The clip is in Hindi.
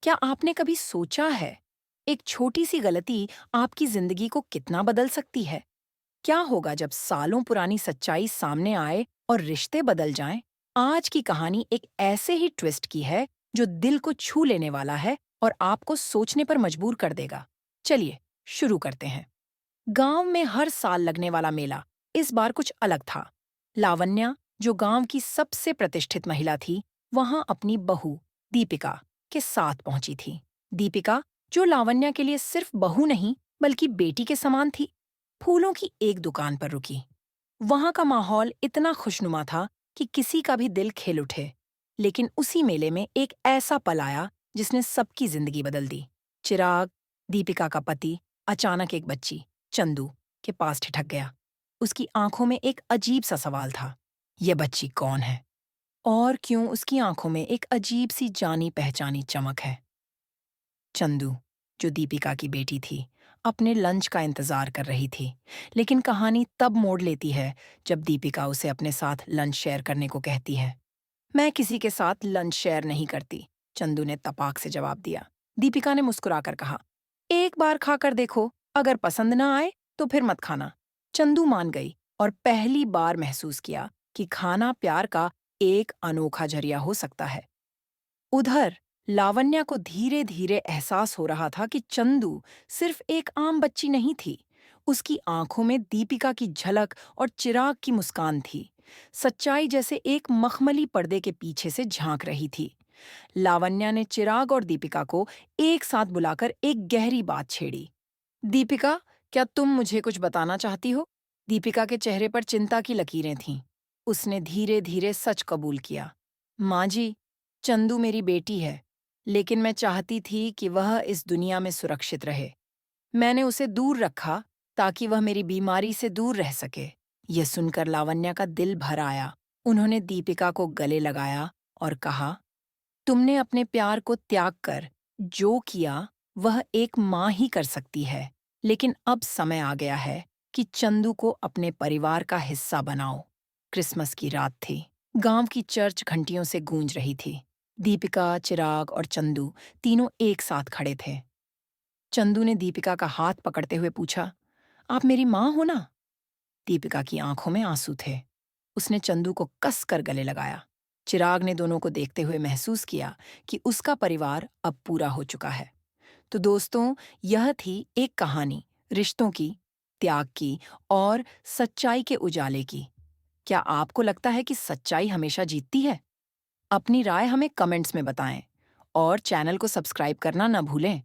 क्या आपने कभी सोचा है, एक छोटी सी गलती आपकी जिंदगी को कितना बदल सकती है? क्या होगा जब सालों पुरानी सच्चाई सामने आए और रिश्ते बदल जाएं? आज की कहानी एक ऐसे ही ट्विस्ट की है जो दिल को छू लेने वाला है और आपको सोचने पर मजबूर कर देगा। चलिए, शुरू करते हैं। गांव में हर साल लगने वाला मेला इस बार कुछ अलग था। लावण्या, जो गांव की सबसे प्रतिष्ठित महिला थी, वहां अपनी बहू दीपिका के साथ पहुंची थी। दीपिका, जो लावण्या के लिए सिर्फ बहू नहीं बल्कि बेटी के समान थी, फूलों की एक दुकान पर रुकी। वहां का माहौल इतना खुशनुमा था कि किसी का भी दिल खिल उठे। लेकिन उसी मेले में एक ऐसा पल आया जिसने सबकी जिंदगी बदल दी। चिराग, दीपिका का पति, अचानक एक बच्ची चंदू के पास ठिठक गया। उसकी आंखों में एक अजीब सा सवाल था, यह बच्ची कौन है और क्यों उसकी आंखों में एक अजीब सी जानी पहचानी चमक है। चंदू, जो दीपिका की बेटी थी, अपने लंच का इंतजार कर रही थी। लेकिन कहानी तब मोड़ लेती है जब दीपिका उसे अपने साथ लंच शेयर करने को कहती है। मैं किसी के साथ लंच शेयर नहीं करती, चंदू ने तपाक से जवाब दिया। दीपिका ने मुस्कुराकर कहा, एक बार खाकर देखो, अगर पसंद ना आए तो फिर मत खाना। चंदू मान गई और पहली बार महसूस किया कि खाना प्यार का एक अनोखा जरिया हो सकता है। उधर लावण्या को धीरे धीरे एहसास हो रहा था कि चंदू सिर्फ एक आम बच्ची नहीं थी। उसकी आंखों में दीपिका की झलक और चिराग की मुस्कान थी। सच्चाई जैसे एक मखमली पर्दे के पीछे से झांक रही थी। लावण्या ने चिराग और दीपिका को एक साथ बुलाकर एक गहरी बात छेड़ी। दीपिका, क्या तुम मुझे कुछ बताना चाहती हो? दीपिका के चेहरे पर चिंता की लकीरें थीं। उसने धीरे धीरे सच कबूल किया। माँ जी, चंदू मेरी बेटी है, लेकिन मैं चाहती थी कि वह इस दुनिया में सुरक्षित रहे। मैंने उसे दूर रखा ताकि वह मेरी बीमारी से दूर रह सके। यह सुनकर लावण्या का दिल भर आया। उन्होंने दीपिका को गले लगाया और कहा, तुमने अपने प्यार को त्याग कर जो किया वह एक माँ ही कर सकती है। लेकिन अब समय आ गया है कि चंदू को अपने परिवार का हिस्सा बनाओ। क्रिसमस की रात थी। गांव की चर्च घंटियों से गूंज रही थी। दीपिका, चिराग और चंदू तीनों एक साथ खड़े थे। चंदू ने दीपिका का हाथ पकड़ते हुए पूछा, आप मेरी माँ हो ना? दीपिका की आंखों में आंसू थे। उसने चंदू को कस कर गले लगाया। चिराग ने दोनों को देखते हुए महसूस किया कि उसका परिवार अब पूरा हो चुका है। तो दोस्तों, यह थी एक कहानी, रिश्तों की, त्याग की और सच्चाई के उजाले की। क्या आपको लगता है कि सच्चाई हमेशा जीतती है? अपनी राय हमें कमेंट्स में बताएं और चैनल को सब्सक्राइब करना न भूलें।